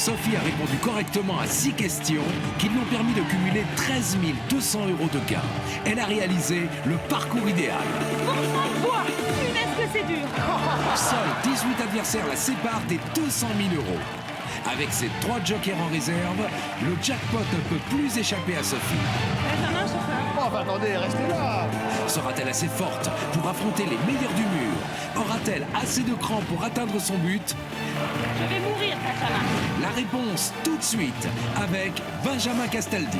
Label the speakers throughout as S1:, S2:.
S1: Sophie a répondu correctement à 6 questions qui lui ont permis de cumuler 13 200 € de gains. Elle a réalisé le parcours idéal.
S2: Quoi? Punaise que c'est dur.
S1: Seuls 18 adversaires la séparent des 200 000 €. Avec ses 3 jokers en réserve, le jackpot ne peut plus échapper à Sophie.
S2: Benjamin, chauffeur.
S3: Oh, bah attendez, restez là.
S1: Sera-t-elle assez forte pour affronter les meilleurs du mur? Aura-t-elle assez de cran pour atteindre son but?
S2: Je vais mourir, Benjamin.
S1: La réponse tout de suite avec Benjamin Castaldi.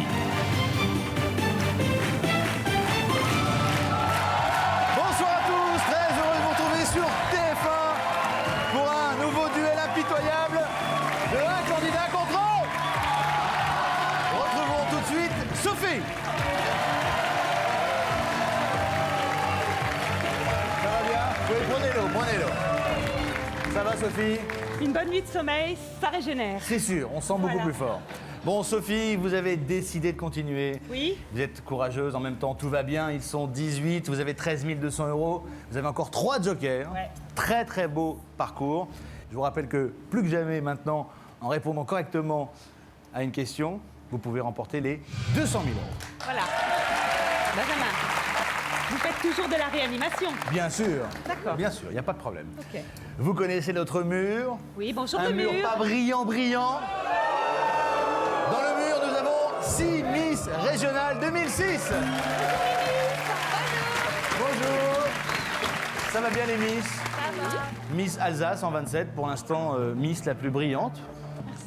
S3: Bonsoir à tous, très heureux de vous retrouver sur TF1 pour un nouveau duel impitoyable de un candidat contre un. Retrouvons tout de suite Sophie. Ça va bien? Oui, prenez-le. Ça va Sophie?
S2: Une bonne nuit de sommeil, ça régénère.
S3: C'est sûr, on sent beaucoup
S2: Voilà.
S3: plus fort. Bon Sophie, vous avez décidé de continuer.
S2: Oui.
S3: Vous êtes courageuse, en même temps tout va bien, ils sont 18, vous avez 13 200 €, vous avez encore 3 jokers.
S2: Ouais.
S3: Très très beau parcours. Je vous rappelle que plus que jamais maintenant, en répondant correctement à une question, vous pouvez remporter les 200 000 €.
S2: Voilà. Benjamin, vous faites toujours de la réanimation.
S3: Bien sûr.
S2: D'accord.
S3: Bien sûr, il n'y a pas de problème.
S2: Ok.
S3: Vous connaissez notre mur.
S2: Oui, bonjour
S3: Un
S2: le
S3: mur
S2: mur.
S3: pas brillant. Dans le mur, nous avons 6 Miss Régionales 2006. Bonjour. Ça va bien les Miss?
S2: Ça va.
S3: Miss Alsace en 27, pour l'instant Miss la plus brillante.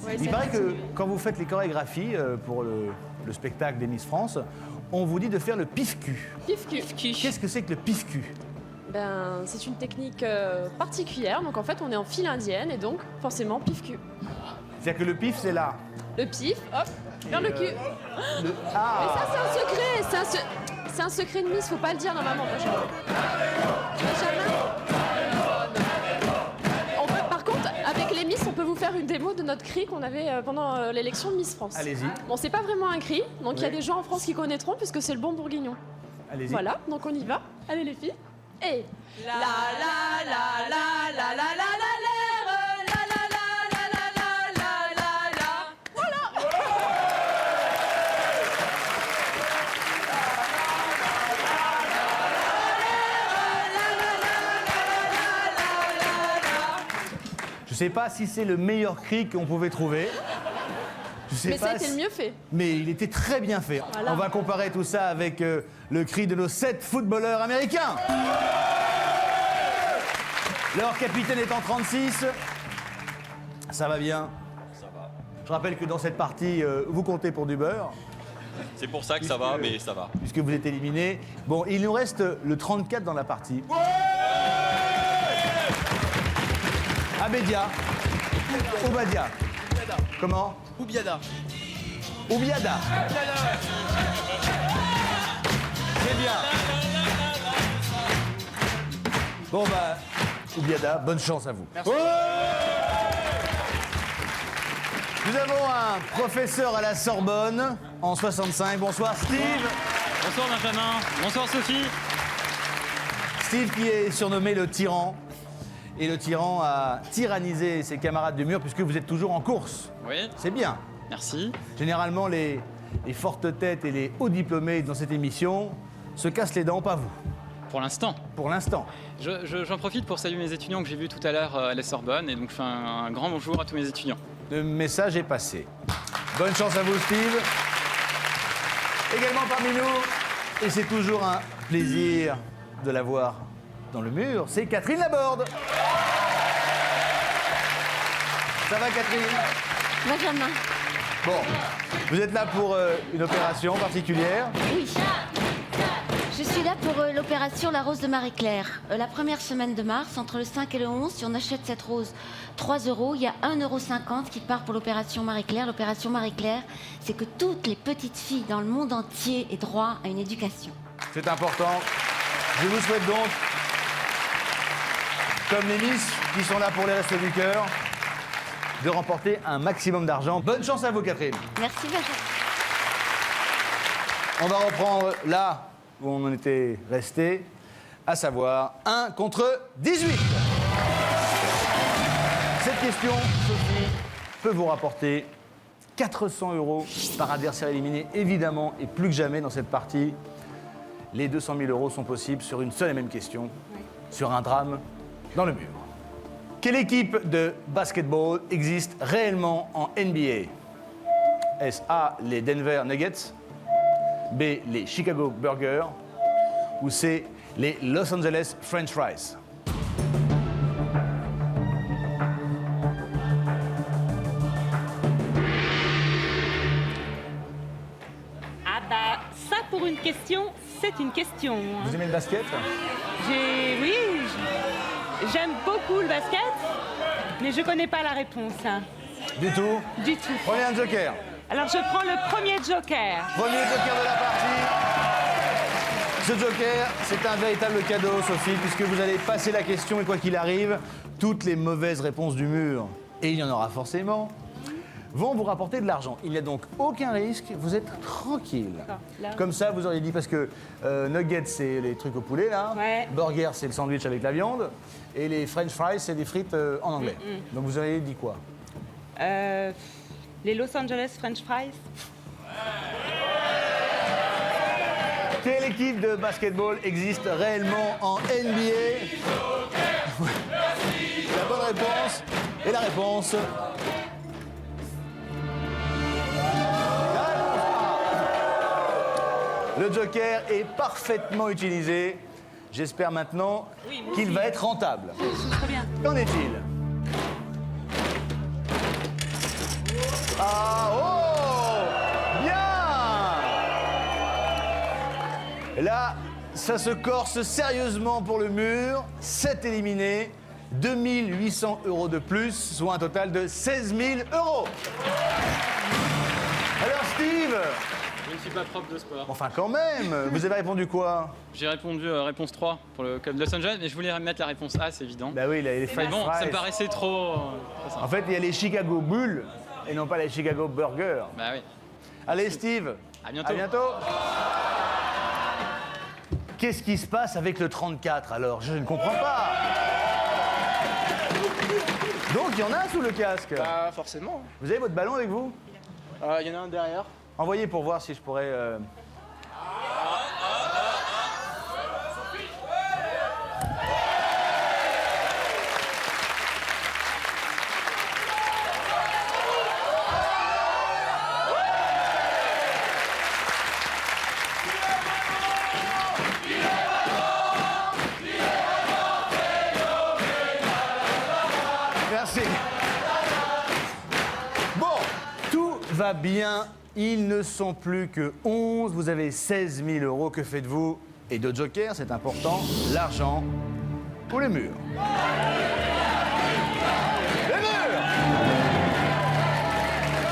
S2: Ouais,
S3: Il paraît que quand vous faites les chorégraphies pour le spectacle des Miss France, on vous dit de faire le pif-cul.
S4: Pif-cul.
S3: Qu'est-ce que c'est que le pif-cul?
S4: Ben, c'est une technique particulière. Donc en fait, on est en file indienne et donc forcément pif-cul.
S3: C'est-à-dire que le pif, c'est là.
S4: Le pif, hop, vers le cul. Mais ça, c'est un secret. C'est un secret de Miss. Faut pas le dire normalement. Par contre, avec les Miss, on peut vous faire une démo de notre cri qu'on avait pendant l'élection de Miss France.
S3: Allez-y.
S4: Bon, c'est pas vraiment un cri. Donc il y a
S3: Oui.
S4: des gens en France qui connaîtront puisque c'est le bon bourguignon.
S3: Allez-y.
S4: Voilà, donc on y va. Allez les filles. Et la la la la la la la la l'air, la la la la la la la la. Voilà.
S3: Je sais pas si c'est le meilleur cri qu'on pouvait trouver. Je sais
S4: Mais ça
S3: pas
S4: a été
S3: si-
S4: le mieux fait.
S3: Mais il était très bien fait.
S4: Voilà.
S3: On va comparer tout ça avec le cri de nos 7 footballeurs américains. Leur capitaine est en 36. Ça va bien?
S5: Ça va.
S3: Je rappelle que dans cette partie, vous comptez pour du beurre,
S5: C'est pour ça que ça va, mais ça va.
S3: puisque vous êtes éliminé. Bon, il nous reste le 34 dans la partie. Abédia. Obadia. Comment?
S6: Oubiada.
S3: Oubiada. C'est bien. Bon bah, Oubiada, bonne chance à vous.
S6: Merci.
S3: Nous avons un professeur à la Sorbonne en 65. Bonsoir Steve.
S6: Bonsoir Benjamin. Bonsoir Sophie.
S3: Steve qui est surnommé le tyran. Et le tyran a tyrannisé ses camarades du mur puisque vous êtes toujours en course.
S6: Oui,
S3: C'est bien.
S6: merci.
S3: Généralement, les fortes têtes et les hauts diplômés dans cette émission se cassent les dents, pas vous,
S6: Pour l'instant.
S3: pour l'instant.
S6: J'en profite pour saluer mes étudiants que j'ai vus tout à l'heure à la Sorbonne et donc je fais un grand bonjour à tous mes étudiants.
S3: Le message est passé. Bonne chance à vous, Steve. Également parmi nous, et c'est toujours un plaisir de la voir dans le mur, c'est Catherine Laborde. Ça va, Catherine?
S7: Benjamin.
S3: Bon, vous êtes là pour une opération particulière.
S7: Oui. Je suis là pour l'opération La Rose de Marie-Claire. La première semaine de mars, entre le 5 et le 11, si on achète cette rose 3 €, il y a 1,50 € qui part pour l'opération Marie-Claire. L'opération Marie-Claire, c'est que toutes les petites filles dans le monde entier aient droit à une éducation.
S3: C'est important. Je vous souhaite donc, comme les Miss qui sont là pour les Restos du Cœur, de remporter un maximum d'argent. Bonne chance à vous, Catherine.
S7: Merci Benjamin.
S3: On va reprendre là où on en était resté, à savoir 1 contre 18. Cette question, Sophie, peut vous rapporter 400 € par adversaire éliminé, évidemment, et plus que jamais dans cette partie. Les 200 000 € sont possibles sur une seule et même question, sur un drame dans le mur. Quelle équipe de basketball existe réellement en NBA? Est-ce A, les Denver Nuggets, B, les Chicago Burgers, ou C, les Los Angeles French Fries?
S2: Ah bah, ça pour une question, c'est une question. Hein.
S3: Vous aimez le basket?
S2: Oui, j'aime beaucoup le basket, mais je connais pas la réponse. Hein.
S3: Du tout?
S2: Du tout.
S3: Prenez un joker.
S2: Alors je prends le premier joker.
S3: Premier joker de la partie. Ce joker, c'est un véritable cadeau, Sophie, puisque vous allez passer la question et quoi qu'il arrive, toutes les mauvaises réponses du mur, et il y en aura forcément, vont vous rapporter de l'argent. Il n'y a donc aucun risque, vous êtes tranquille.
S2: Là.
S3: Comme ça, vous auriez dit, parce que nuggets, c'est les trucs au poulet, là.
S2: Ouais.
S3: Burger, c'est le sandwich avec la viande. Et les French fries, c'est des frites en anglais. Donc vous auriez dit quoi?
S2: Les Los Angeles French Fries.
S3: Quelle équipe de basketball existe réellement en NBA? La bonne réponse. Et la réponse. Le joker est parfaitement utilisé. J'espère maintenant qu'il va être rentable.
S2: Très bien.
S3: Qu'en est-il? Ah, oh! Bien! Là, ça se corse sérieusement pour le mur. 7 éliminés, 2 800 € de plus, soit un total de 16 000 €. Alors, Steve,
S6: Je ne suis pas prof de sport.
S3: enfin quand même, vous avez répondu quoi?
S6: J'ai répondu réponse 3 pour le club de Los Angeles, mais je voulais mettre la réponse A, c'est évident.
S3: Bah oui, les
S6: Mais
S3: French
S6: bon, ça
S3: fries.
S6: me paraissait trop simple.
S3: En fait, il y a les Chicago Bulls et non pas les Chicago Burgers.
S6: Bah oui.
S3: Allez, Steve.
S6: À bientôt.
S3: À bientôt. Qu'est-ce qui se passe avec le 34 alors? Je ne comprends pas. Donc, il y en a sous le casque.
S8: Bah forcément.
S3: Vous avez votre ballon avec vous?
S8: Il y en a un derrière.
S3: Envoyez pour voir si je pourrais... Merci. Bon, tout va bien. Ils ne sont plus que 11. Vous avez 16 000 €. Que faites-vous? Et de joker, c'est important. L'argent ou le mur? Le mur!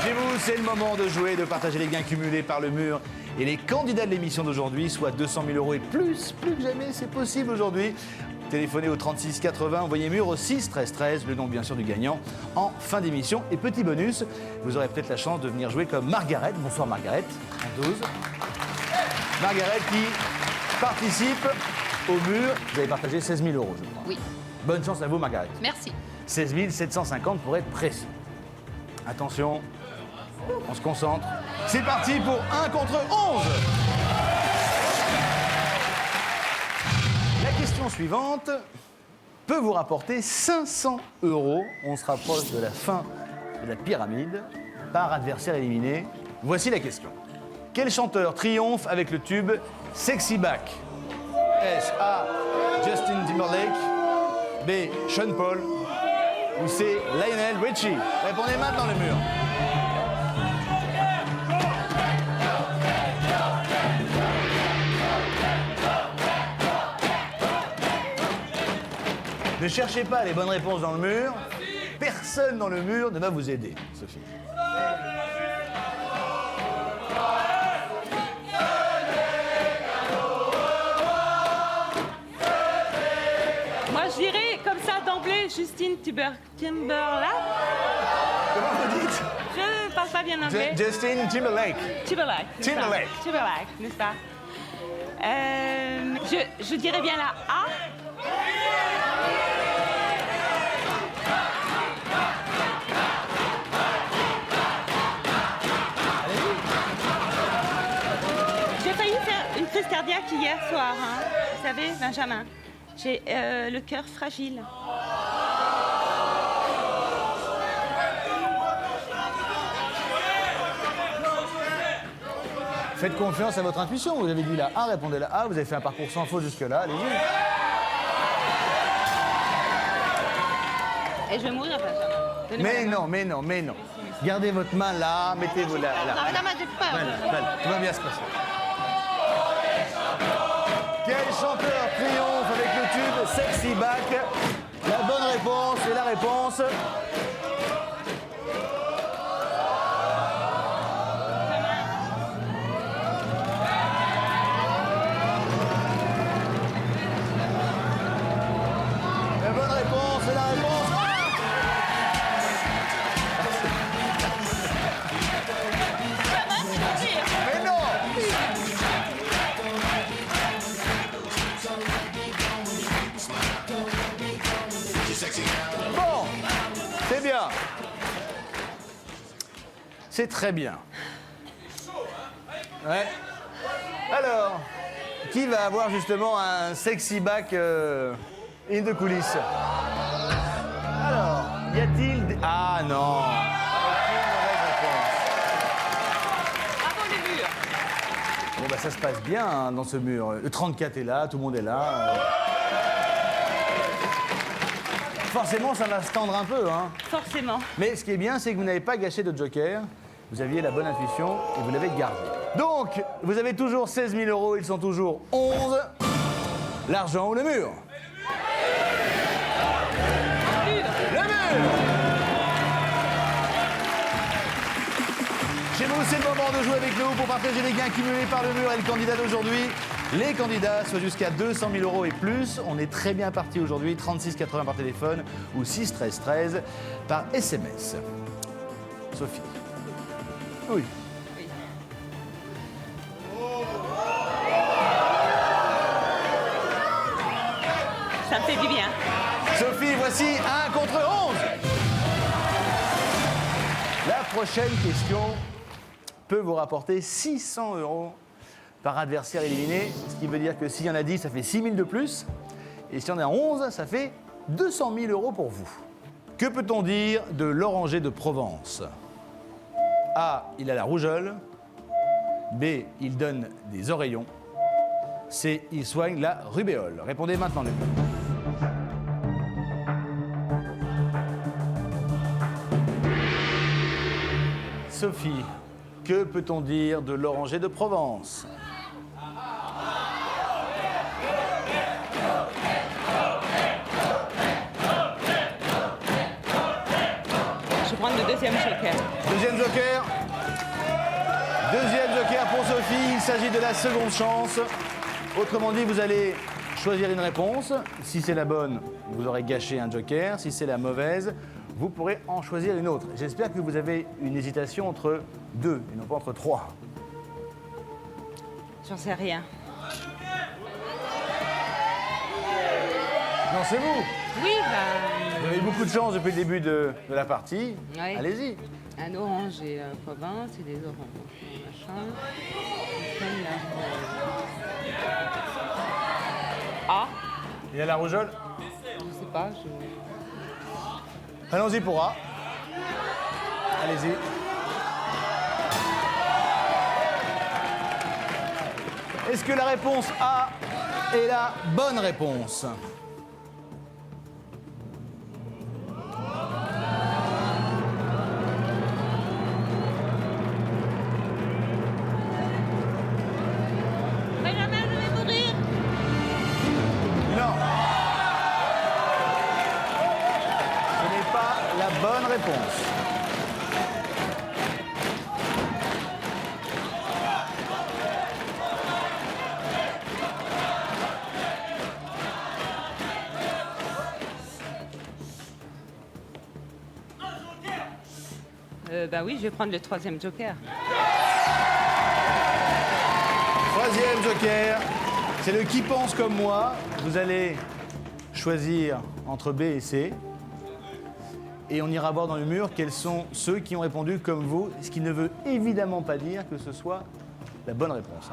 S3: Chez vous, c'est le moment de jouer, de partager les gains cumulés par le mur. Et les candidats de l'émission d'aujourd'hui, soit 200 000 € et plus que jamais, c'est possible aujourd'hui. Téléphonez au 36 80, envoyez mur au 6 13 13, le nom bien sûr du gagnant, en fin d'émission. Et petit bonus, vous aurez peut-être la chance de venir jouer comme Margaret. Bonsoir Margaret, en 12. Margaret qui participe au mur. Vous avez partagé 16 000 €, je crois.
S4: Oui,
S3: Bonne chance à vous Margaret.
S4: merci.
S3: 16 750 pour être précis. Attention, on se concentre. C'est parti pour 1 contre 11. La question suivante peut vous rapporter 500 €. On se rapproche de la fin de la pyramide par adversaire éliminé. Voici la question. Quel chanteur triomphe avec le tube Sexy Back? Est-ce A, Justin Timberlake, B, Sean Paul ou C, Lionel Richie? Répondez maintenant le mur. Ne cherchez pas les bonnes réponses dans le mur. Personne dans le mur ne va vous aider, Sophie.
S2: Moi, je dirais comme ça d'emblée Justin Timberlake.
S3: Comment vous dites?
S2: Je parle pas bien anglais.
S3: Justin Timberlake.
S2: Timberlake. n'est-ce pas?
S3: Timberlake.
S2: Timberlake, n'est-ce pas? Je dirais bien la A. cardiaque hier soir, hein. Vous savez, Benjamin. J'ai le cœur fragile.
S3: Faites confiance à votre intuition. Vous avez dit la A, répondez la A. Vous avez fait un parcours sans faute jusque-là. Allez-y.
S2: Et je vais mourir, Benjamin. Donnez-moi
S3: Mais
S2: la main.
S3: non, mais non, mais non. Gardez votre main là, mettez-vous là.
S2: Non, mais non, mais j'ai peur.
S3: Voilà, tout va bien se passer. Quel chanteur triomphe avec le tube Sexy Back? La bonne réponse est la réponse. La bonne réponse est la réponse. Mais non! Bon, c'est bien. C'est très bien. Ouais. Alors, qui va avoir justement un sexy back in the coulisses? Alors, y a-t-il... Ah non.
S2: Bravo les murs.
S3: Bon bah ça se passe bien hein, dans ce mur. Le 34 est là, tout le monde est là. Forcément, ça va se tendre un peu. Hein.
S2: Forcément.
S3: Mais ce qui est bien, c'est que vous n'avez pas gâché de joker. Vous aviez la bonne intuition et vous l'avez gardée. Donc, vous avez toujours 16 000 euros, ils sont toujours 11. L'argent ou le mur? Le mur! Chez vous, c'est le moment de jouer avec nous pour partager les gains cumulés par le mur et le candidat d'aujourd'hui. Les candidats, soit jusqu'à 200 000 euros et plus. On est très bien parti aujourd'hui, 36,80 par téléphone ou 6 13 13 par SMS. Sophie. Oui.
S2: Ça me fait du bien.
S3: Sophie, voici 1 contre 11. La prochaine question peut vous rapporter 600 euros par adversaire éliminé, ce qui veut dire que s'il y en a 10, ça fait 6 000 de plus. Et s'il y en a 11, ça fait 200 000 euros pour vous. Que peut-on dire de l'oranger de Provence? A, il a la rougeole. B, il donne des oreillons. C, il soigne la rubéole. Répondez maintenant, les gars. Sophie, que peut-on dire de l'oranger de Provence?
S2: Je vais prendre le deuxième joker.
S3: Deuxième joker. Deuxième joker pour Sophie. Il s'agit de la seconde chance. Autrement dit, vous allez choisir une réponse. Si c'est la bonne, vous aurez gâché un joker. Si c'est la mauvaise, vous pourrez en choisir une autre. J'espère que vous avez une hésitation entre 2 et non pas entre 3.
S2: J'en sais rien.
S3: Non, c'est vous.
S2: Oui, bah,
S3: Vous avez eu beaucoup de chance depuis le début de la partie.
S2: Oui.
S3: Allez-y.
S2: un orange et Provence et des oranges. Machin. A.
S3: Il y a la rougeole.
S2: Je sais pas.
S3: Allons-y pour A. Allez-y. Est-ce que la réponse A est la bonne réponse?
S2: Benjamin, je vais mourir.
S3: Non. Ce n'est pas la bonne réponse.
S2: Bah oui, je vais prendre le troisième joker.
S3: Troisième joker, c'est le qui pense comme moi. Vous allez choisir entre B et C. Et on ira voir dans le mur quels sont ceux qui ont répondu comme vous, ce qui ne veut évidemment pas dire que ce soit la bonne réponse.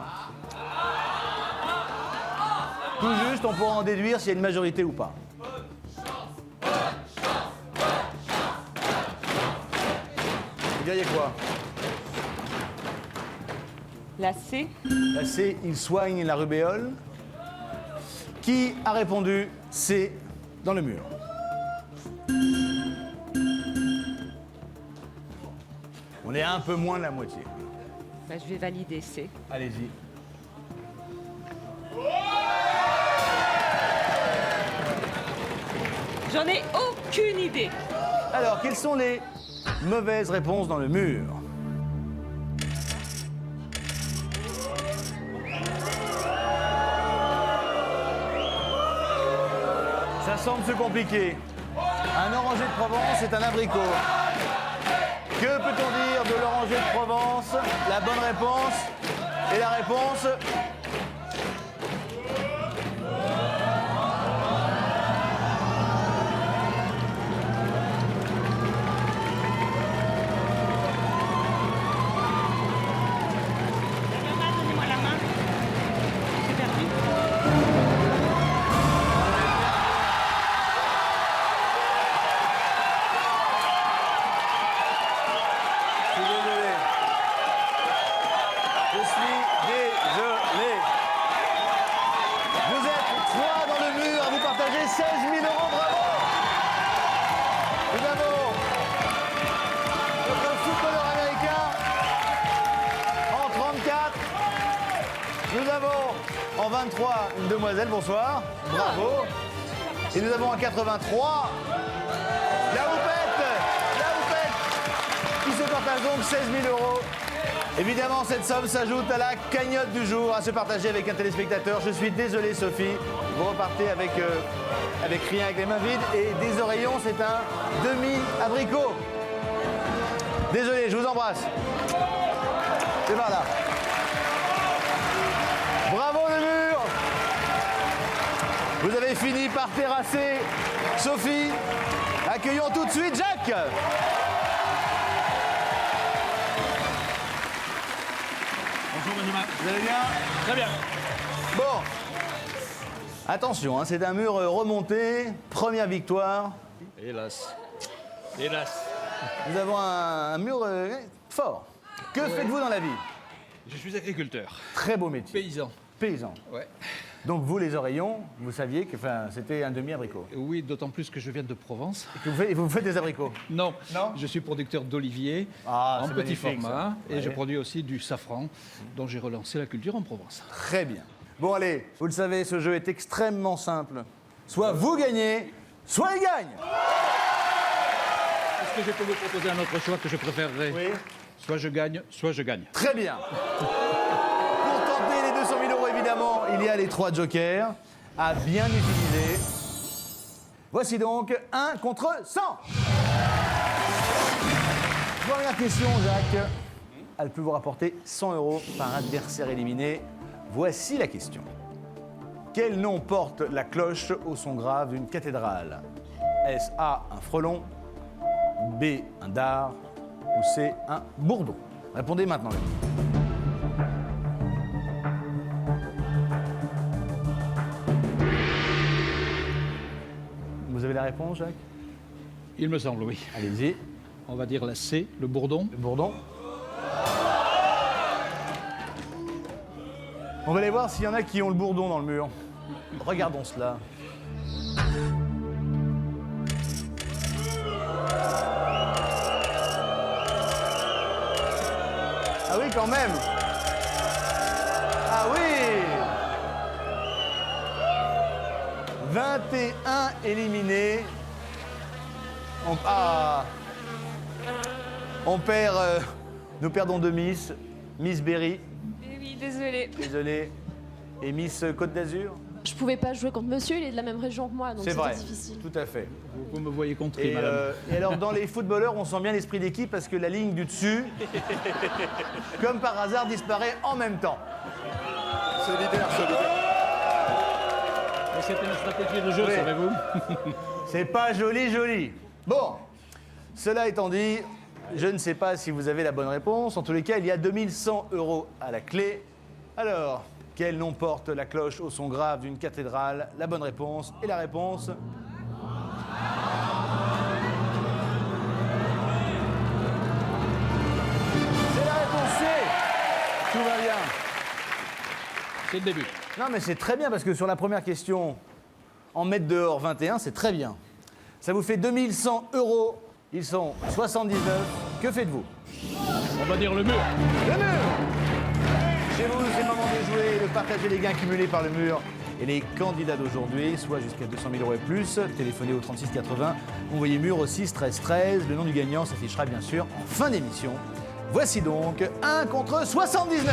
S3: Tout juste, on pourra en déduire s'il y a une majorité ou pas. Vous diriez quoi?
S2: La C.
S3: La C, il soigne la rubéole. Qui a répondu C dans le mur? On est à un peu moins de la moitié.
S2: Bah, je vais valider C.
S3: Allez-y.
S2: J'en ai aucune idée.
S3: Alors, quelles sont les mauvaises réponses dans le mur? Ça semble se compliquer. Un oranger de Provence est un abricot. Que peut-on dire de l'oranger de Provence? La bonne réponse et la réponse.
S2: Donnez-moi la main. J'ai perdu.
S3: Je suis désolé. Je suis désolé. Vous êtes 3 dans le mur à vous partager 16 000 €. Bravo! Nous avons notre footballeur américain en 34. Nous avons en 23 une demoiselle. Bonsoir. Bravo. Et nous avons en 83 la houppette. La houppette qui se partage donc 16 000 €. Évidemment, cette somme s'ajoute à la cagnotte du jour à se partager avec un téléspectateur. Je suis désolé, Sophie. Vous repartez avec rien, avec les mains vides. Et des oreillons, c'est un demi-abricot. Désolé, je vous embrasse. C'est par là. Bravo le mur. Vous avez fini par terrasser Sophie. Accueillons tout de suite Jacques.
S9: Bonjour Benjamin.
S3: Vous allez bien?
S9: Très bien.
S3: Bon. Attention, hein, c'est un mur remonté. Première victoire.
S9: Hélas. Hélas.
S3: Nous avons un mur fort. Que faites-vous dans la vie?
S9: Je suis agriculteur.
S3: Très beau métier.
S9: Paysan.
S3: Paysan.
S9: Ouais.
S3: Donc vous, les oreillons, vous saviez que c'était un demi-abricot.
S9: Oui, d'autant plus que je viens de Provence.
S3: Et que vous faites des abricots.
S9: Non,
S3: Non.
S9: je suis producteur d'olivier
S3: Ah,
S9: en
S3: c'est
S9: petit
S3: magnifique,
S9: format
S3: ça.
S9: et
S3: Ouais.
S9: je produis aussi du safran dont j'ai relancé la culture en Provence.
S3: Très bien. Bon allez, vous le savez, ce jeu est extrêmement simple. Soit vous gagnez, soit il gagne.
S9: Est-ce que je peux vous proposer un autre choix que je préférerais?
S3: Oui.
S9: Soit je gagne, soit je gagne.
S3: Très bien. Pour tenter les 200 000 €, évidemment, il y a les 3 jokers à bien utiliser. Voici donc 1 contre 100. Première question, Jacques. Elle peut vous rapporter 100 € par adversaire éliminé. Voici la question. Quel nom porte la cloche au son grave d'une cathédrale? Est-ce A, un frelon, B, un dard ou C, un bourdon? Répondez maintenant. Vous avez la réponse, Jacques?
S9: Il me semble, oui.
S3: Allez-y.
S9: On va dire la C, le bourdon.
S3: Le bourdon. On va aller voir s'il y en a qui ont le bourdon dans le mur. Regardons cela. Ah oui, quand même. Ah oui. 21 éliminés. On perd. Nous perdons 2 Miss. Miss Berry,
S4: Eh oui, désolé.
S3: désolé. Et Miss Côte d'Azur.
S4: Je pouvais pas jouer contre monsieur, il est de la même région que moi, donc
S3: C'est vrai.
S4: c'était difficile.
S3: Tout à fait.
S9: Vous me voyez contrer,
S3: Et,
S9: madame.
S3: et alors, dans les footballeurs, on sent bien l'esprit d'équipe parce que la ligne du dessus, comme par hasard, disparaît en même temps.
S10: Solidaire, solidaire.
S9: Mais c'était une stratégie de jeu,
S3: Oui.
S9: savez-vous?
S3: C'est pas joli, joli. Bon, cela étant dit, je ne sais pas si vous avez la bonne réponse. En tous les cas, il y a 2100 € à la clé. Alors, Quel nom porte la cloche au son grave d'une cathédrale? La bonne réponse et la réponse. C'est la réponse C. Tout va bien.
S9: C'est le début.
S3: Non, mais c'est très bien parce que sur la première question, en mettre dehors 21, c'est très bien. Ça vous fait 2100 €. Ils sont 79. Que faites-vous?
S9: On va dire le mur.
S3: Le mur! Chez vous, c'est le moment de jouer, de partager les gains cumulés par le mur. Et les candidats d'aujourd'hui, soit jusqu'à 200 000 € et plus, téléphonez au 36 80, envoyez mur au 6 13 13. Le nom du gagnant s'affichera bien sûr en fin d'émission. Voici donc 1 contre 79.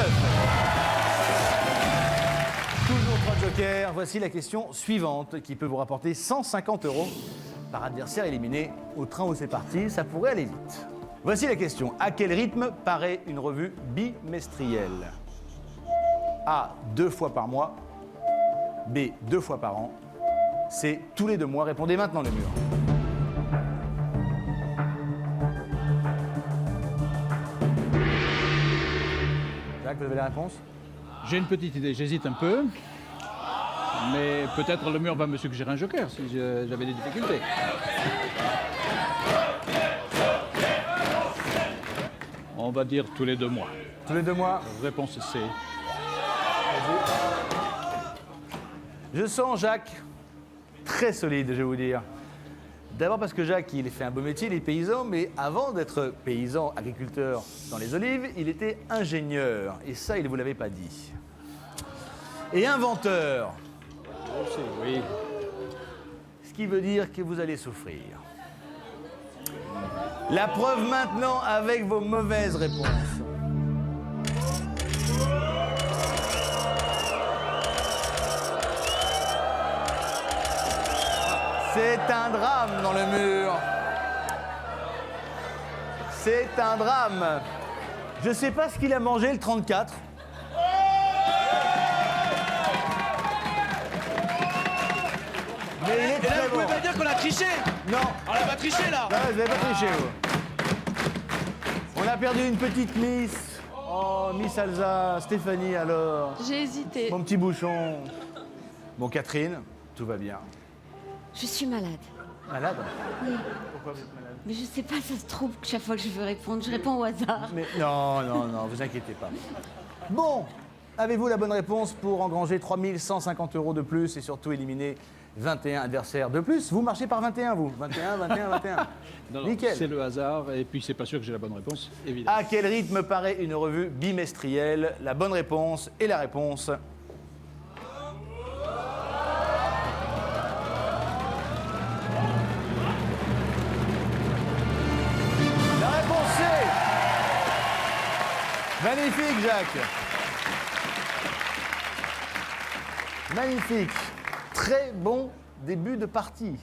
S3: Toujours 3 jokers. Voici la question suivante qui peut vous rapporter 150 € par adversaire éliminé. Au train où c'est parti, ça pourrait aller vite. Voici la question. À quel rythme paraît une revue bimestrielle? A, 2 fois par mois. B, 2 fois par an. C, tous les 2 mois. Répondez maintenant le mur. Jacques, vous avez la réponse?
S9: J'ai une petite idée, j'hésite un peu. Mais peut-être le mur va me suggérer un joker si j'avais des difficultés. On va dire tous les 2 mois.
S3: Tous les 2 mois.
S9: Réponse C.
S3: Je sens Jacques très solide, je vais vous dire. D'abord parce que Jacques, il fait un beau métier, il est paysan, mais avant d'être paysan, agriculteur dans les olives, il était ingénieur. Et ça, il ne vous l'avait pas dit. Et inventeur.
S9: Oui.
S3: Ce qui veut dire que vous allez souffrir. La preuve maintenant avec vos mauvaises réponses. C'est un drame dans le mur. C'est un drame. Je sais pas ce qu'il a mangé le 34. Mais il est
S8: Et là,
S3: très
S8: vous pouvez
S3: bon.
S8: pas dire qu'on a triché.
S3: Non.
S8: On a pas triché là.
S3: Non, vous n'avez pas triché, vous. On a perdu une petite Miss. Oh, Miss Alza. Stéphanie, alors.
S4: J'ai hésité.
S3: Mon petit bouchon. Bon, Catherine, tout va bien.
S7: Je suis malade.
S3: Malade?
S7: Oui.
S3: Pourquoi vous êtes malade?
S7: Mais je sais pas, ça se trouve que chaque fois que je veux répondre, je réponds au hasard.
S3: Mais non, vous inquiétez pas. Bon, avez-vous la bonne réponse pour engranger 3150 € de plus et surtout éliminer 21 adversaires de plus? Vous marchez par 21, vous? 21, 21, 21.
S9: Non,
S3: Nickel.
S9: c'est le hasard et puis c'est pas sûr que j'ai la bonne réponse, évidemment.
S3: À quel rythme paraît une revue bimestrielle? La bonne réponse et la réponse. La réponse c'est... Magnifique, Jacques. Magnifique. Très bon début de partie.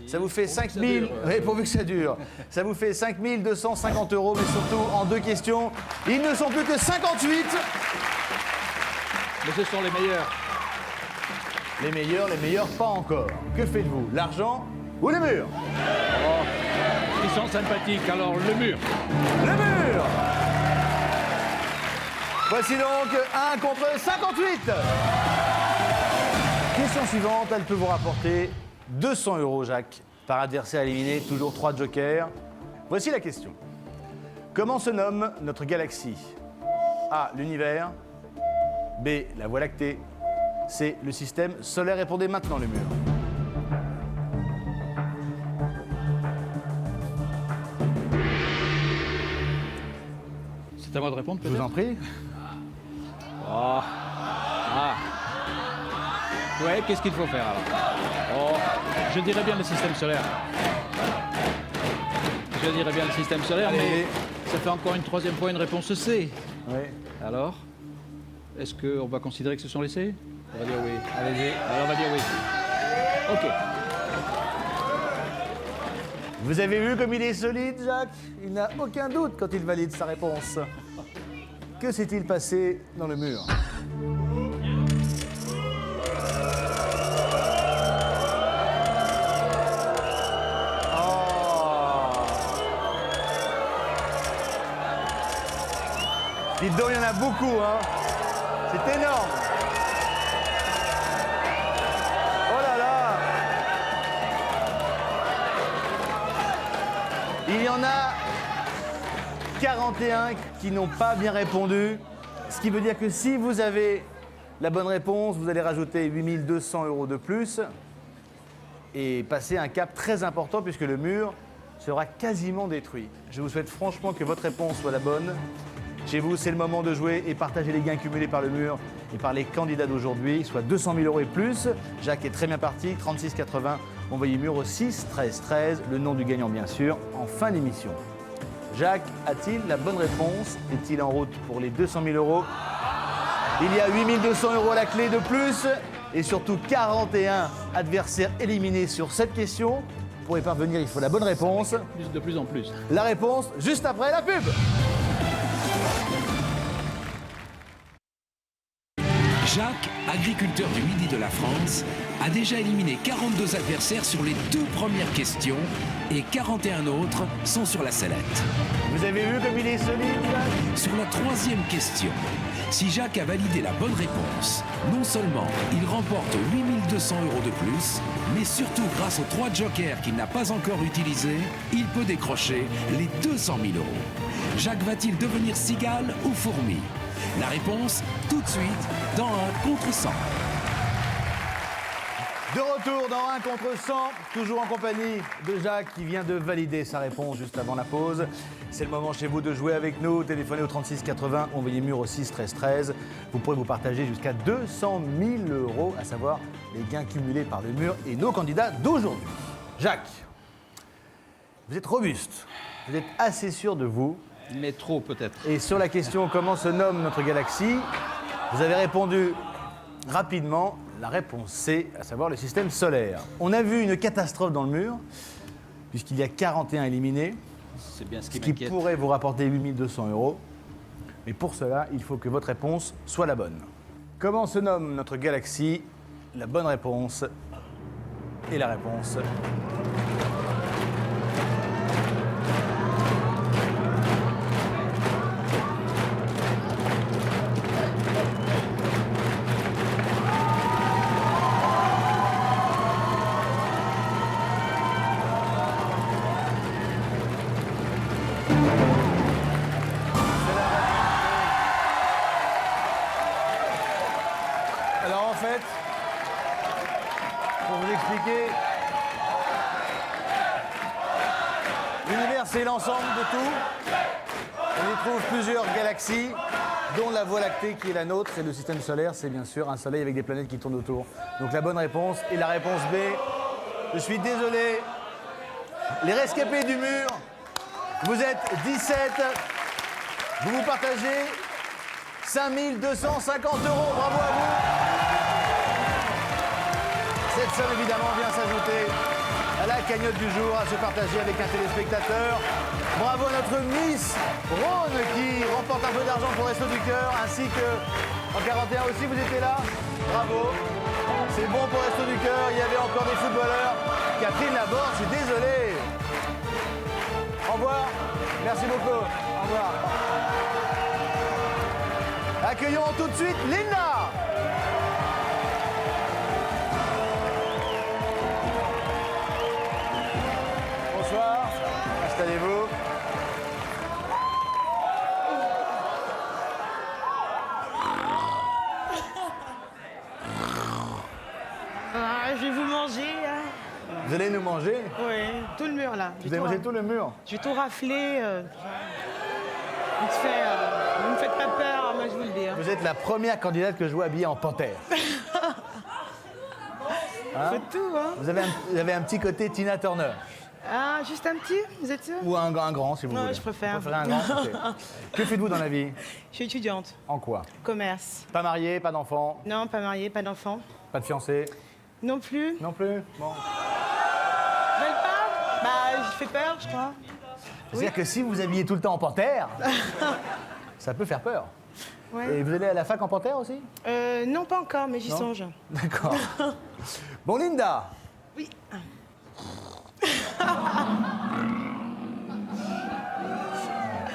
S3: Ça vous fait 5000... Oui, pourvu que ça dure. Ça vous fait 5250 €, mais surtout en 2 questions. Ils ne sont plus que 58.
S9: Mais ce sont les meilleurs.
S3: Les meilleurs, pas encore. Que faites-vous? L'argent ou le mur?
S9: Oh, ils sont sympathiques, alors le mur.
S3: Le mur! Voici donc 1 contre 58. Question suivante, elle peut vous rapporter 200 €, Jacques, par adversaire éliminé, toujours 3 jokers. Voici la question. Comment se nomme notre galaxie? A, l'univers. B, la Voie lactée. C, le système solaire. Répondez maintenant le mur.
S9: C'est à moi de répondre,
S3: Je
S9: peut-être?
S3: vous en prie.
S9: Oh. Ah. Ouais, qu'est-ce qu'il faut faire alors? Oh, je dirais bien le système solaire. Je dirais bien le système solaire,
S3: Allez.
S9: mais ça fait encore une 3e fois une réponse C.
S3: Oui.
S9: Alors, est-ce qu'on va considérer que ce sont les C? On va dire oui.
S3: Allez-y.
S9: Alors on va dire oui. Ok.
S3: Vous avez vu comme il est solide, Jacques? Il n'a aucun doute quand il valide sa réponse. Que s'est-il passé dans le mur? Dites donc, il y en a beaucoup, hein. C'est énorme. Il y en a 41 qui n'ont pas bien répondu. Ce qui veut dire que si vous avez la bonne réponse, vous allez rajouter 8 200 € de plus et passer un cap très important puisque le mur sera quasiment détruit. Je vous souhaite franchement que votre réponse soit la bonne. Chez vous, c'est le moment de jouer et partager les gains cumulés par le mur et par les candidats d'aujourd'hui, soit 200 000 € et plus. Jacques est très bien parti, 36,80. Envoyez mur au 6 13 13, le nom du gagnant bien sûr, en fin d'émission. Jacques a-t-il la bonne réponse? Est-il en route pour les 200 000 €? Il y a 8 200 € à la clé de plus et surtout 41 adversaires éliminés sur cette question. Pour y parvenir, il faut la bonne réponse.
S9: De plus en plus.
S3: La réponse juste après la pub.
S1: Jacques, agriculteur du midi de la France, a déjà éliminé 42 adversaires sur les 2 premières questions et 41 autres sont sur la sellette.
S3: Vous avez vu comme il est solide, Jacques?
S1: Sur la 3e question, si Jacques a validé la bonne réponse, non seulement il remporte 8 200 € de plus, mais surtout grâce aux 3 jokers qu'il n'a pas encore utilisés, il peut décrocher les 200 000 €. Jacques va-t-il devenir cigale ou fourmi? La réponse tout de suite dans 1 contre 100.
S3: De retour dans 1 contre 100, toujours en compagnie de Jacques qui vient de valider sa réponse juste avant la pause. C'est le moment chez vous de jouer avec nous. Téléphonez au 36 80, envoyez mur au 6 13 13. Vous pourrez vous partager jusqu'à 200 000 €, à savoir les gains cumulés par le mur et nos candidats d'aujourd'hui. Jacques, vous êtes robuste, vous êtes assez sûr de vous.
S9: Mais trop peut-être.
S3: Et sur la question comment se nomme notre galaxie, vous avez répondu rapidement. La réponse C, à savoir le système solaire. On a vu une catastrophe dans le mur, puisqu'il y a 41 éliminés.
S9: C'est bien ce
S3: qui
S9: m'inquiète.
S3: pourrait vous rapporter 8 200 €. Mais pour cela, il faut que votre réponse soit la bonne. Comment se nomme notre galaxie? La bonne réponse et la réponse. Alors en fait, pour vous expliquer, l'univers c'est l'ensemble de tout. On y trouve plusieurs galaxies, dont la Voie lactée qui est la nôtre, et le système solaire, c'est bien sûr un soleil avec des planètes qui tournent autour. Donc la bonne réponse est la réponse B. Je suis désolé. Les rescapés du mur, vous êtes 17. Vous vous partagez 5 250 €. Bravo à vous. Cette somme, évidemment, vient s'ajouter à la cagnotte du jour, à se partager avec un téléspectateur. Bravo à notre Miss Rhône qui remporte un peu d'argent pour Resto du Cœur, ainsi que en 41 aussi, vous étiez là. Bravo. C'est bon pour Resto du Cœur. Il y avait encore des footballeurs. Catherine Laborde, je suis désolé. Au revoir. Merci beaucoup. Au revoir. Accueillons tout de suite Linda. Bonsoir. Installez-vous.
S2: Ah, je vais vous manger. Hein.
S3: Vous allez nous manger?
S2: Oui, tout le mur là.
S3: Vous allez manger tout le mur?
S2: Je vais tout rafler. Vite fait, vous ne me faites pas peur, moi je vous le dis. Hein.
S3: Vous êtes la première candidate que je vois habillée en panthère. Hein?
S2: Faites tout, hein.
S3: Vous avez un petit côté Tina Turner.
S2: Ah, juste un petit, vous êtes sûr?
S3: Ou un grand, si vous
S2: Non,
S3: voulez.
S2: je préfère.
S3: Vous préférez un grand? Ok. Que faites-vous dans la vie?
S2: Je suis étudiante.
S3: En quoi?
S2: Commerce.
S3: Pas mariée, pas d'enfant?
S2: Non, pas mariée, pas d'enfant.
S3: Pas de fiancé?
S2: Non plus.
S3: Non plus? Bon.
S2: Vous veulent pas? Bah, je fais peur, je crois.
S3: C'est-à-dire que si vous vous habillez tout le temps en panthère, ça peut faire peur.
S2: Ouais.
S3: Et vous allez à la fac en panthère aussi?
S2: Non, pas encore, mais j'y
S3: Non?
S2: songe.
S3: D'accord. Bon, Linda.
S2: Oui.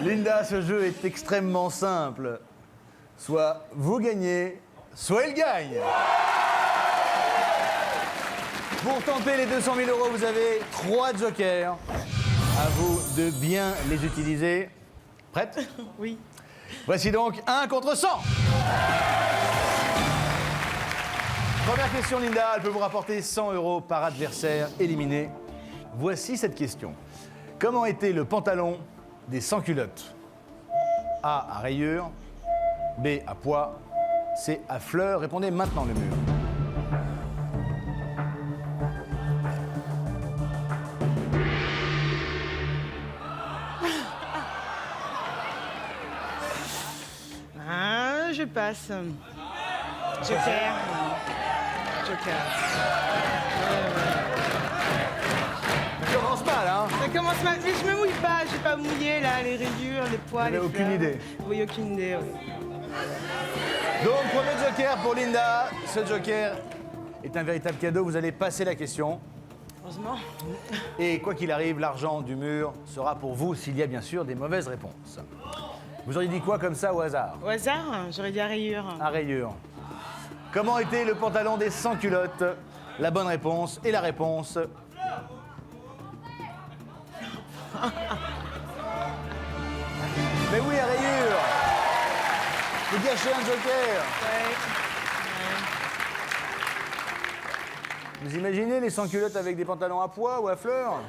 S3: Linda, ce jeu est extrêmement simple. Soit vous gagnez, soit il gagne. Pour tenter les 200 000 €, vous avez 3 jokers. À vous de bien les utiliser. Prête?
S2: Oui.
S3: Voici donc 1 contre 100. Première question, Linda. Elle peut vous rapporter 100 € par adversaire éliminé. Voici cette question. Comment était le pantalon des sans-culottes? A à rayures, B à pois, C à fleurs. Répondez maintenant le mur.
S2: Ah, je passe. Joker. Joker.
S3: Ça commence mal, hein?
S2: Ça commence mal. Mais je me mouille pas. J'ai pas mouillé là, les rayures, les poils.
S3: Vous n'avez aucune idée?
S2: Oui, aucune idée. Oui.
S3: Donc, premier joker pour Linda. Ce joker est un véritable cadeau. Vous allez passer la question.
S2: Heureusement.
S3: Et quoi qu'il arrive, l'argent du mur sera pour vous s'il y a bien sûr des mauvaises réponses. Vous auriez dit quoi comme ça au hasard?
S2: Au hasard, j'aurais dit à rayures.
S3: À rayures. Comment était le pantalon des sans-culottes? La bonne réponse et la réponse. Mais oui, à rayures. Vous gâchez un joker. Vous imaginez les sans-culottes avec des pantalons à pois ou à fleurs?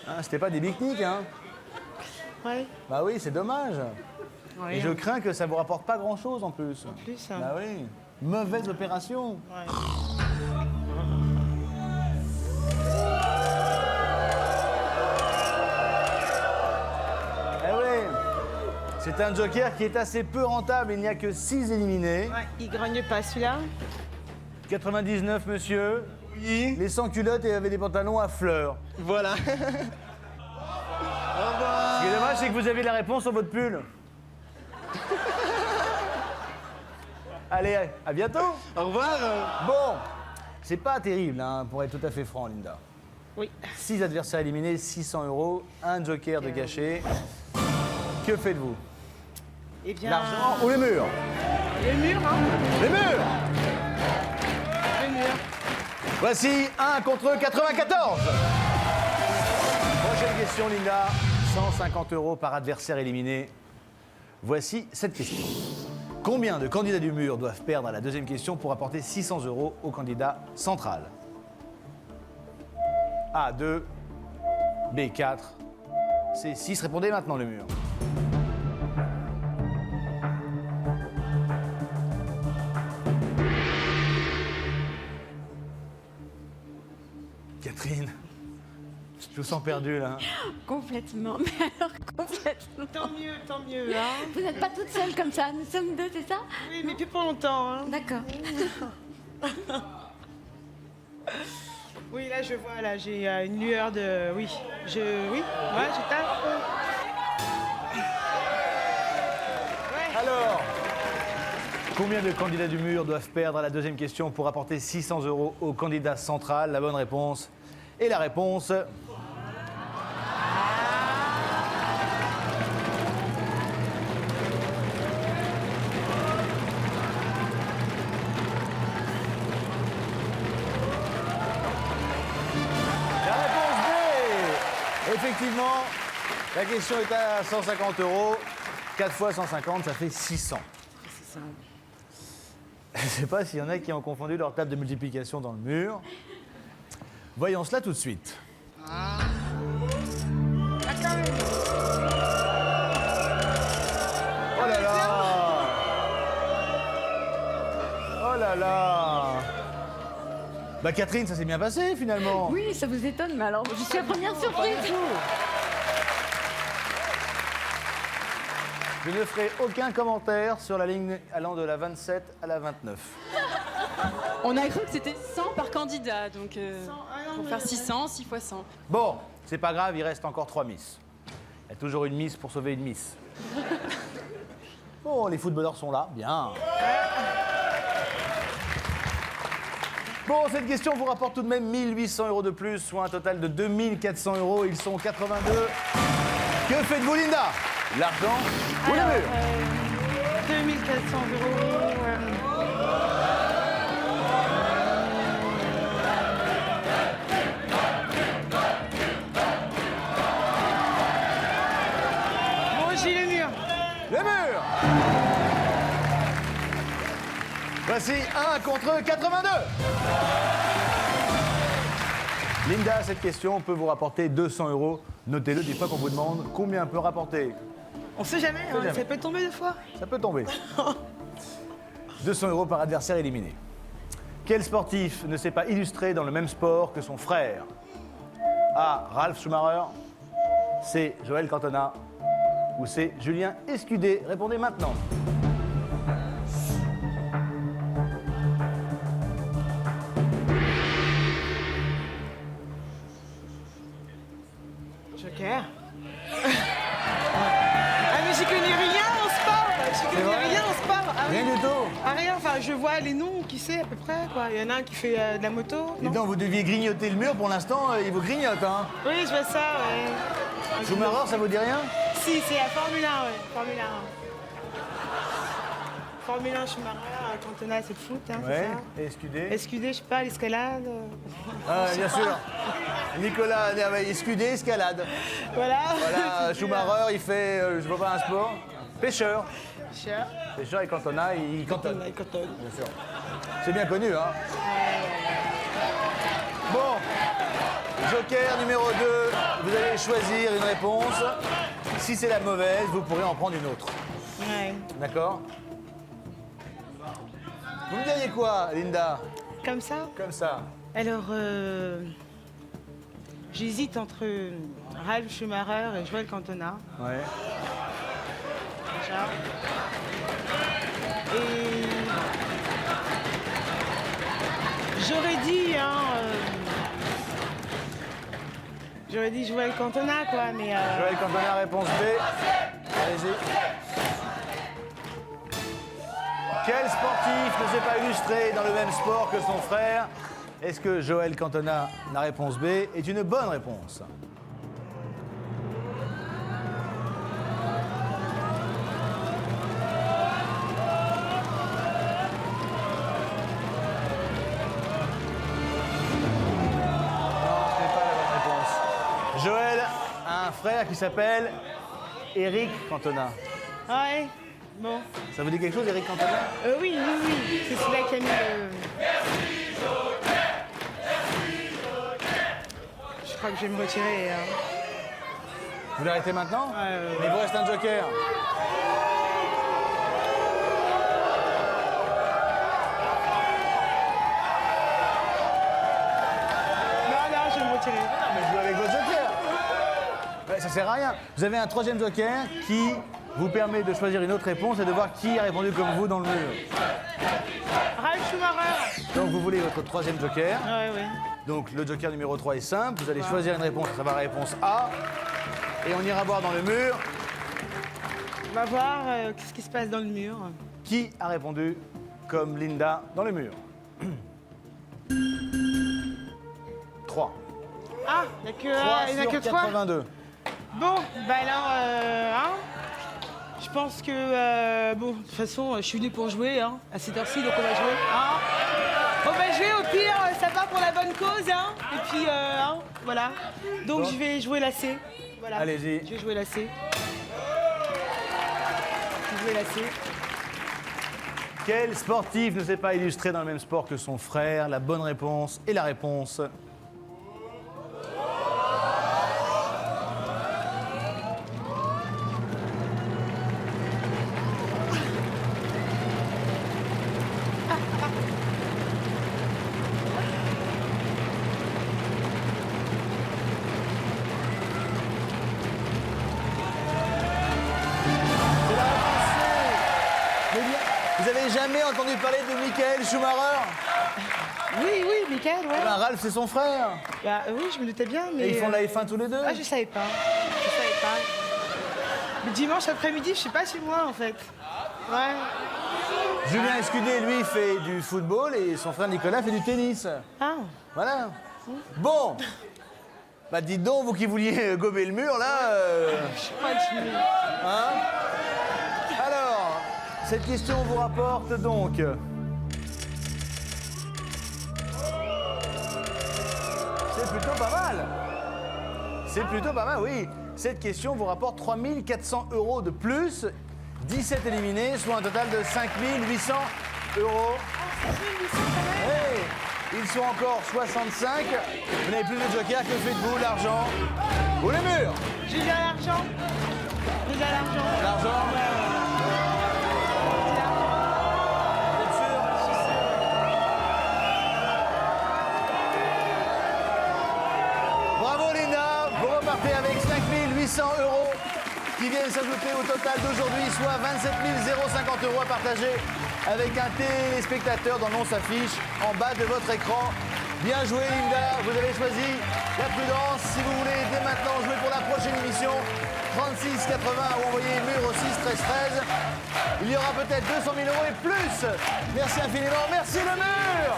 S3: Hein, c'était pas des pique-niques, hein?
S2: Ouais.
S3: Bah oui, c'est dommage.
S2: Ouais.
S3: Et je crains que ça vous rapporte pas grand-chose en plus.
S2: En plus, hein.
S3: Bah oui. Mauvaise opération.
S2: Ouais.
S3: Eh oui. C'est un joker qui est assez peu rentable. Il n'y a que 6 éliminés.
S2: Ouais, il grogne pas celui-là.
S3: 99, monsieur.
S8: Oui.
S3: Les sans-culottes et avaient des pantalons à fleurs.
S8: Voilà.
S3: Ce qui est dommage, c'est que vous avez la réponse sur votre pull. Allez, à bientôt.
S8: Au revoir.
S3: Bon, c'est pas terrible, hein, pour être tout à fait franc, Linda.
S2: Oui.
S3: 6 adversaires éliminés, 600 €, un joker de gâché. Que faites-vous?
S2: Eh bien.
S3: L'argent ou les murs?
S2: Les murs, hein.
S3: Les murs!
S2: Les murs.
S3: Voici 1 contre 94. Prochaine question, Linda. 150 € par adversaire éliminé. Voici cette question. Combien de candidats du mur doivent perdre à la deuxième question pour apporter 600 € au candidat central? A, 2. B, 4. C, 6. Répondez maintenant le mur. Catherine, je vous sens perdu là.
S7: Complètement, mais alors complètement.
S2: Tant mieux, hein.
S7: Vous n'êtes pas toute seule comme ça, nous sommes deux, c'est ça?
S2: Oui, mais plus pour longtemps, hein.
S7: D'accord.
S2: Oui, là, je vois, là, j'ai une lueur de... Oui, ouais, je tape.
S3: Alors, combien de candidats du mur doivent perdre à la deuxième question pour apporter 600 € au candidat central? La bonne réponse. Et la réponse. La réponse B. Effectivement, la question est à 150 €. 4 fois 150, ça fait 600.
S2: C'est ça.
S3: Je ne sais pas s'il y en a qui ont confondu leur table de multiplication dans le mur. Voyons cela tout de suite.
S2: Ah, quand même.
S3: Oh là là! Oh là là! Bah Catherine, ça s'est bien passé finalement.
S7: Oui, ça vous étonne, mais alors je suis la première surprise.
S3: Je ne ferai aucun commentaire sur la ligne allant de la 27 à la 29.
S4: On a cru que c'était 100 par candidat, donc pour faire 600, 6 fois 100.
S3: Bon, c'est pas grave, il reste encore 3 miss. Il y a toujours une miss pour sauver une miss. Bon, les footballeurs sont là, bien. Bon, cette question vous rapporte tout de même 1800 € de plus, soit un total de 2400 €. Ils sont 82. Que faites-vous, Linda? L'argent ou le mur?
S2: 2400 €.
S11: j'ai le mur.
S3: Le mur. Voici 1 contre 82. Linda, cette question peut vous rapporter 200 €. Notez-le des fois qu'on vous demande combien peut rapporter.
S11: On sait jamais, hein,
S3: jamais.
S11: ça peut tomber des fois.
S3: Ça peut tomber. 200 € par adversaire éliminé. Quel sportif ne s'est pas illustré dans le même sport que son frère? A. Ralf Schumacher. C. Joël Cantona. Ou C. Julien Escudé. Répondez maintenant.
S11: Joker. Ah mais j'y connais rien en sport. J'y connais
S3: vrai
S11: rien en sport. Ah, oui.
S3: Rien du tout.
S11: Ah rien, enfin je vois les noms, qui sait à peu près quoi. Il y en a un qui fait de la moto.
S3: Dis
S11: non
S3: donc, vous deviez grignoter le mur. Pour l'instant, il vous grignote, hein.
S11: Oui, je vois ça, ouais.
S3: Schumacher, ça vous dit rien?
S11: Si, c'est la Formule 1, ouais. Formule 1. Formule 1, Schumacher, Cantona, c'est le foot, hein,
S3: Ouais.
S11: c'est
S3: Et Escudé?
S11: ça. Escudé, je sais pas, l'escalade.
S3: Ah, bien sûr. Nicolas Escudé, escalade.
S11: Voilà.
S3: Voilà, Schumacher, il fait, je vois pas un sport. Pêcheur.
S11: Cher.
S3: Pêcheur et Cantona, il cantonne.
S11: Il cantonne.
S3: Bien sûr. C'est bien connu, hein. Bon. Joker numéro 2, vous allez choisir une réponse. Si c'est la mauvaise, vous pourrez en prendre une autre.
S11: Ouais.
S3: D'accord? Vous me diriez quoi, Linda?
S11: Comme ça?
S3: Comme ça.
S11: Alors, j'hésite entre Ralf Schumacher et Joël Cantona,
S3: Ouais.
S11: déjà. Et j'aurais dit, j'aurais dit Joël Cantona, quoi, mais...
S3: Joël Cantona, réponse B. Allez-y. Quel sportif ne s'est pas illustré dans le même sport que son frère? Est-ce que Joël Cantona, la réponse B, est une bonne réponse? Joël a un frère qui s'appelle Eric Cantona.
S11: Ouais, bon.
S3: Ça vous dit quelque chose, Eric Cantona?
S11: Oui, oui, oui. C'est celui-là qui a mis le... Je crois que je vais me retirer.
S3: Vous l'arrêtez maintenant? Mais il vous reste un joker.
S11: Non, je vais me retirer.
S3: Non, mais jouez avec vos jokers. Ouais, ça sert à rien. Vous avez un troisième joker qui vous permet de choisir une autre réponse et de voir qui a répondu comme vous dans le mur.
S11: Ralf Schumacher.
S3: Donc vous voulez votre troisième joker.
S11: Ouais, ouais.
S3: Donc le joker numéro 3 est simple. Vous allez choisir une réponse, à savoir la réponse A. Et on ira voir dans le mur
S11: On va voir qu'est-ce qui se passe dans le mur.
S3: qui a répondu comme Linda dans le mur. 3.
S11: Ah, il n'y a que 3.
S3: 82.
S11: Bon, bah alors, je pense que, bon, de toute façon, je suis venu pour jouer, à cette heure-ci, donc on va jouer. On va jouer, au pire, ça part pour la bonne cause, et puis, voilà. Donc je vais jouer la C. Voilà.
S3: Allez-y.
S11: Je vais jouer la C. Je vais jouer la C.
S3: Quel sportif ne s'est pas illustré dans le même sport que son frère? La bonne réponse et la réponse. C'est la réponse C. Mais bien, vous avez jamais entendu parler de Michael Schumacher?
S11: Oui, oui, Mickaël, ouais.
S3: Eh ben, Ralph, c'est son frère.
S11: Bah, oui, je me doutais bien, mais...
S3: Et ils font la F1 tous les deux.
S11: Ah, je savais pas. Je savais pas. Le dimanche après-midi, je suis pas chez moi, en fait. Ouais.
S3: Julien Escudé, lui, fait du football et son frère Nicolas fait du tennis.
S11: Ah.
S3: Voilà. Bon. Bah dites donc, vous qui vouliez gober le mur, là...
S11: Je sais pas,
S3: Hein? Alors, cette question vous rapporte donc... C'est plutôt pas mal. C'est plutôt pas mal, oui. Cette question vous rapporte 3 400 € de plus. 17 éliminés, soit un total de 5 800 €. Hey, ils sont encore 65. Vous n'avez plus de joker. Que faites-vous? L'argent ou les murs?
S11: J'ai déjà l'argent.
S3: L'argent. Vous êtes sûr? Bravo Linda, vous repartez avec 5 800 € qui viennent s'ajouter au total d'aujourd'hui, soit 27 050 € à partager avec un téléspectateur dont le nom s'affiche en bas de votre écran. Bien joué Linda, vous avez choisi la prudence. Si vous voulez dès maintenant jouer pour la prochaine émission, 36 80 ou envoyez mur au 6 13 13. Il y aura peut-être 200 000 € et plus. Merci infiniment, merci le mur.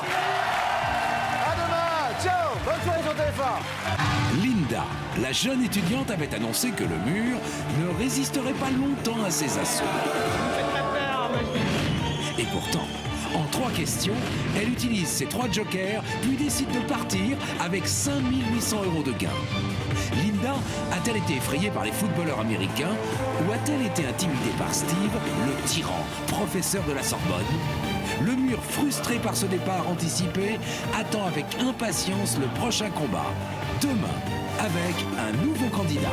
S3: À demain, ciao, bonne soirée sur TF1.
S1: Linda, la jeune étudiante, avait annoncé que le mur ne résisterait pas longtemps à ses assauts. Et pourtant, en 3 questions, elle utilise ses 3 jokers, puis décide de partir avec 5 800 € de gains. Linda a-t-elle été effrayée par les footballeurs américains ou a-t-elle été intimidée par Steve, le tyran, professeur de la Sorbonne? Le mur, frustré par ce départ anticipé, attend avec impatience le prochain combat. Demain, avec un nouveau candidat.